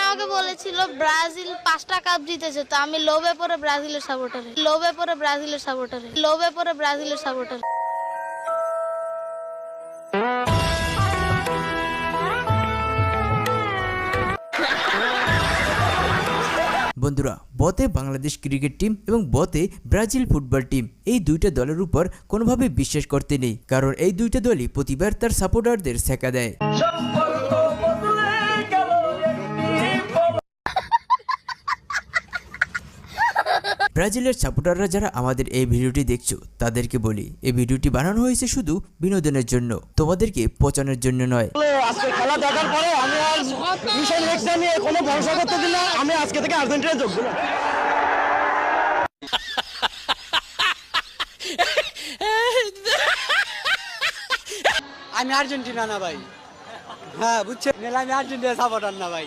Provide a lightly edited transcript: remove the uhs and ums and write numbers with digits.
আমাকে বলেছিল ব্রাজিল 5টা কাপ জিতেছে, তো আমি লোভে পড়ে ব্রাজিলের সাপোর্টার। বন্ধুরা, বতে বাংলাদেশ ক্রিকেট টিম এবং বতে ব্রাজিল ফুটবল টিম, এই দুইটা দলের উপর কোনোভাবে বিশ্বাস করতে নেই, কারণ এই দুইটা দলই প্রতিবার তার সাপোর্টারদের ছেঁকা দেয়। ব্রাজিলের সাপোর্টাররা যারা আমাদের এই ভিডিওটি দেখছো তাদেরকে বলি, এই ভিডিওটি বানানো হয়েছে শুধু বিনোদনের জন্য, তোমাদেরকে পচানোর জন্য নয়। আজকে খেলা দেখার পরে আমি আর মিশন এক্সটা নিয়ে কোনো ভরসা করতে দিলাম। আমি আজকে থেকে আর্জেন্টিনায় যোগ দিলাম। আমি আর্জেন্টিনা না ভাই, হ্যাঁ বুঝছেন, আমি আর্জেন্টিনা সাপোর্টার না ভাই।